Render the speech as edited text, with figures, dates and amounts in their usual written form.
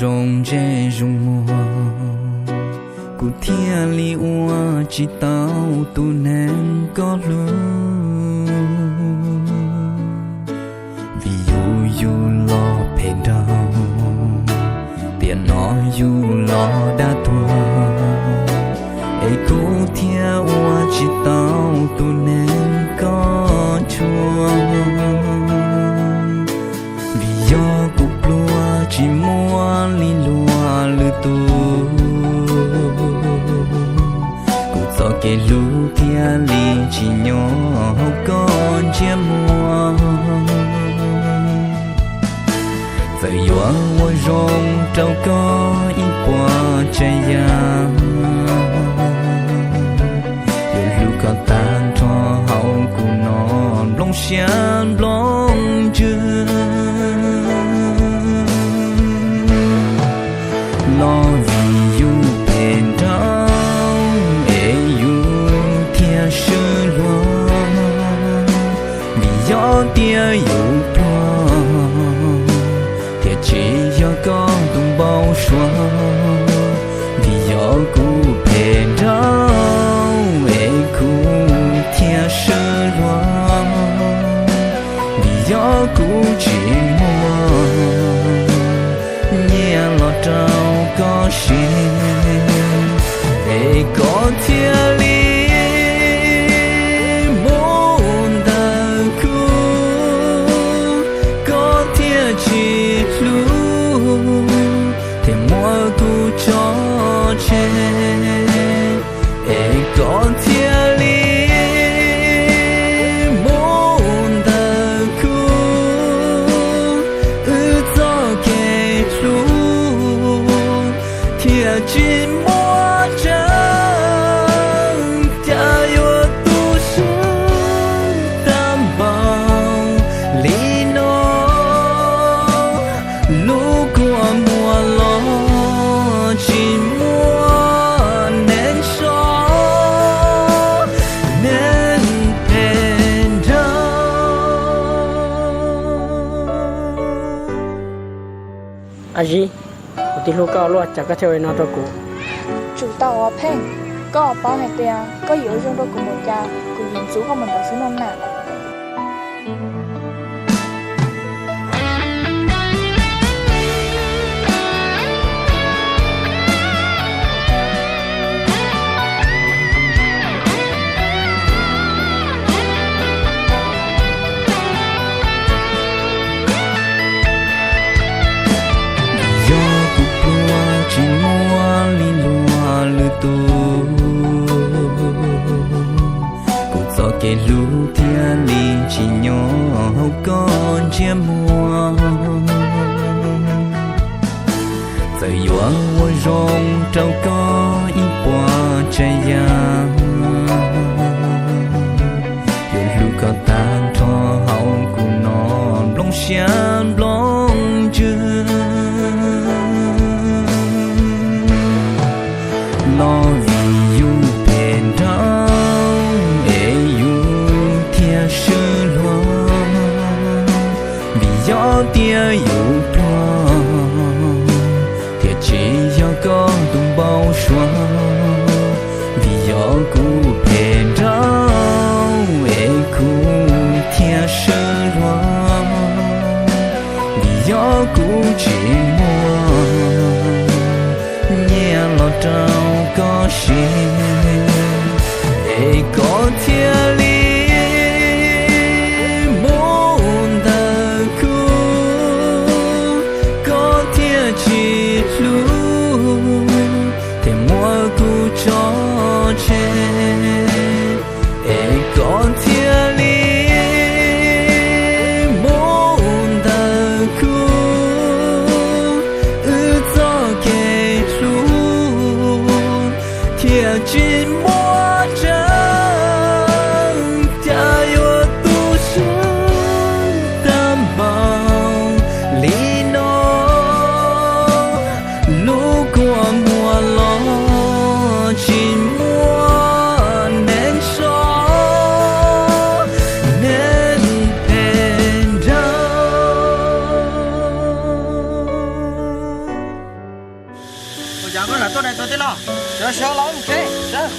rong che rung mùa cụ thiên li oa chỉ tao tu nên có luôn vì you lo bền đau tiền nói you lo đã thua ấy cụ thiên oa chỉ tao tu nên có chuông vì do cục lúa chỉ mua li lúa lư tu cho cái lũ thiên li chỉ nhỏ con chia mua giờ gió mùa rong trâu có ít qua trái giang giờ lũ con tan cho hậu của nó lông sáng lông chưa lo vì you bền đau sư loan vì gió tia dụ loan thì chỉ do con tung bao xóa vì gió cũ bền đau ê cũ tia sư loan vì gió cũ chỉ mua nhẹ lọt trao có xin ê có tia ly con thiên lý muốn ta khu cho kẻ chú thiên chín mua trắng ta yêu tu sướng tam bảo lý nó lũ của mùa lo chỉ à gì, thì lúc cao luôn chắc có theo nó đâu cũng. Chủ tàu ở Phèn, có bao ngày tiền, có yếu trong đâu cũng một cha, cũng nhìn chú không mình đã xuống năm nào. cái lũ thiên li chỉ nhỏ con chia mua giờ gió mùa rong trâu có ít qua trái giang giờ lũ con tan cho hậu của nó lông sáng lông chưa lo vì you bền đau sư loan vì gió tia dụ loan thì chỉ do con tung bao xóa vì gió cũ bền đau ê cũ tia sư loan vì gió cũ chỉ mua nhẹ lọt trao có xin ê có tia ly con thiên lý muốn ta khu cho kẻ chú thiên chín mua trắng sợ sợ lắm thế sợ